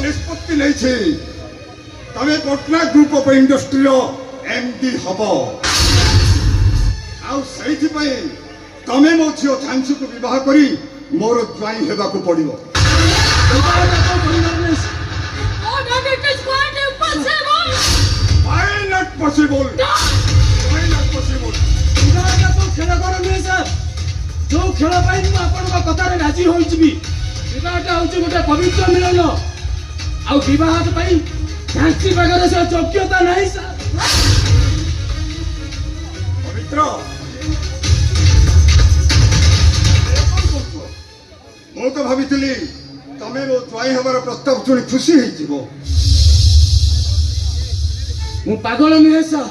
निष्पत्ति नहीं तमे Patnaik group of industry MD हम तमे मो झील झांसी को विवाह करी मोर ज्वाई होगा पड़ो जो खेल कथार राजी होबी बहटा हूँ गोटे पवित्र मिलन आवाह झांसी पाखे से योग्यता नहीं सर पवित्र मु तो भावी तमे मो ज्वाई हमार प्रस्ताव शुणी खुशी हो मु पागल नुहे सर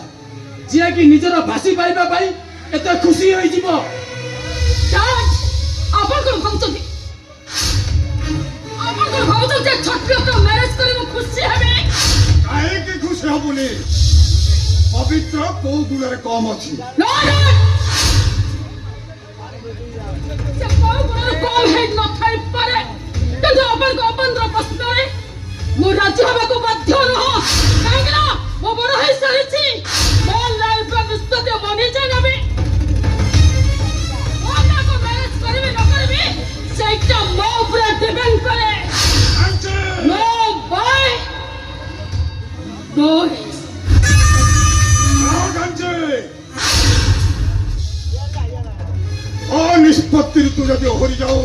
जी कि निजर भाषी पाइबा एत खुशी हो खुशी हबुनी पवित्र कौ गुण कम अच्छी निष्पत्ति तू जब ओहरी जाओ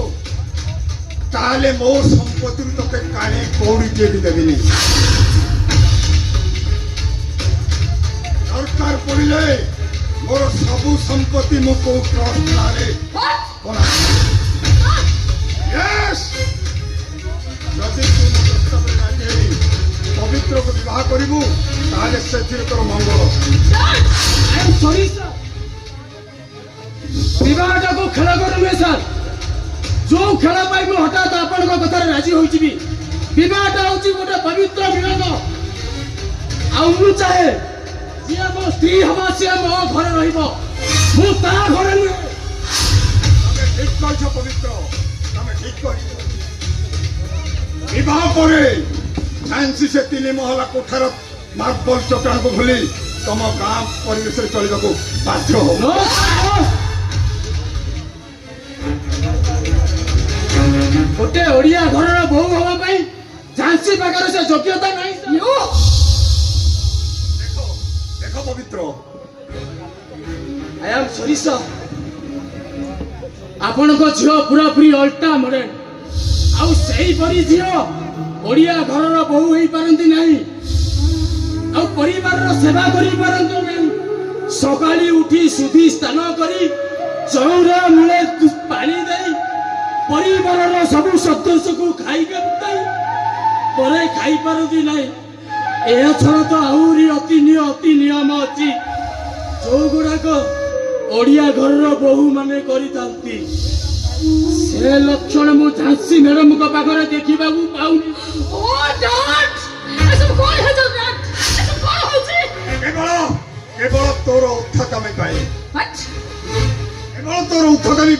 ताले मो संपत्ति ते काने कौड़ी टे भी देबिनी सरकार पड़िले मोर सबु संपत्ति मो को ट्रस्ट नाले कोना यस जदि तू प्रस्ताव राजी पवित्र को विवाह करिबु ताले सेथिर तोर मंगल आई एम सॉरी सर विवाहटा को खेल कर सर जो खेल पाई मुझे हठात आपण कथा राजी होबी बहटा हूँ गोटे पवित्र मिलन आउ चाहे जी मो स्त्री हम सी मो घर रहा घर नुहे ठीक कह पवित्र तमें ठीक कह पर झांसी से 3 महला कोठार मार्बल चट्टान को भूली तुम गाँ परिवेश चलने बाध्य हो गोटे ओडिया घर बहु हवा झांसी पाखे से योग्यता नहीं देखो पवित्र आई एम सॉरी सर आपण को झील पूरा पूरी अल्टा मॉडर्न आउ सही परी झील ओडिया घर बहु हो पारती नहीं आउ परिवार सेवा करी पारती नहीं सकाली उठी सुधी स्नान करी चौरा मूले पानी दे परिवार सब सदस्य को खाई खाई पारती नहीं यह छड़ा तो आहरी अति नियम अच्छी जो गुड़ाक ओडिया घर बहु माने करती से लक्षण मु झांसी मैडम पाखे देखा पाऊनी केवल तोर उत्थाकामी केवल तोर उत्थाकामी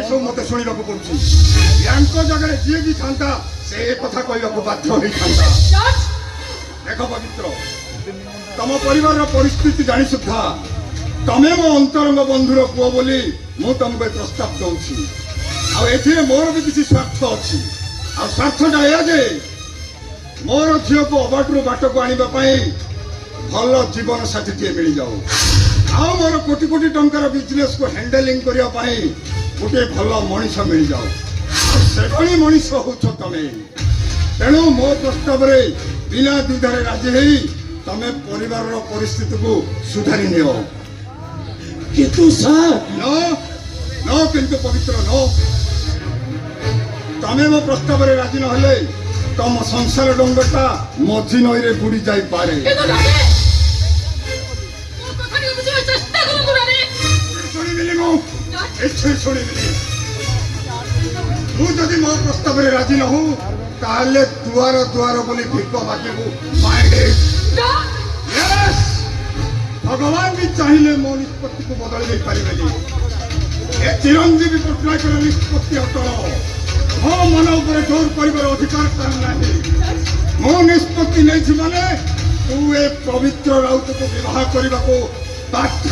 सब मत शुणा पड़ुची जगह जी भी था से कथा कहवाक बाध्य होता देख पवित्र तम परिवार परिस्थिति जानी सुधा तमे मो अंतरंग बंधुर पुओ बोली मु तुमको प्रस्ताव दूसरी आए मोर भी किसी स्वार्थ अच्छी आ स्वार्थटा जे मोर झील को अबाटू बाट को आने भल जीवन साथी टे मिल जाऊ आ मोर कोटी कोटी टंकार बिजनेस को हैंडलिंग करने गोटे भल मनीष मिल जाऊ से मनीष हो तमें तेणु मो प्रस्ताव बिना द्विधार राजी है तमें परिवार परिस्थिति को सुधारी नियो किंतु सर न किंतु पवित्र न तमें मो प्रस्ताव राजी न तम संसार डंगटा मझी नई रे बुड़ी जाई पारे तू जदि मो प्रस्ताव राजी न हो ताले दुआर दुआर बोली भिक मागे भगवान भी चाहिए मो निष्पत्ति को बदल दे पारे चिरंजीवी पट्टनायक निष्पत्ति अटल मो मन उपर जोर कर अधिकार करना ମୁଁ ନିଷ୍ପତ୍ତି ନେଇଛି ମାନେ ତୁ ଏ ପବିତ୍ର ରାଉତକୁ ବିବାହ କରିବାକୁ ବାଧ୍ୟ।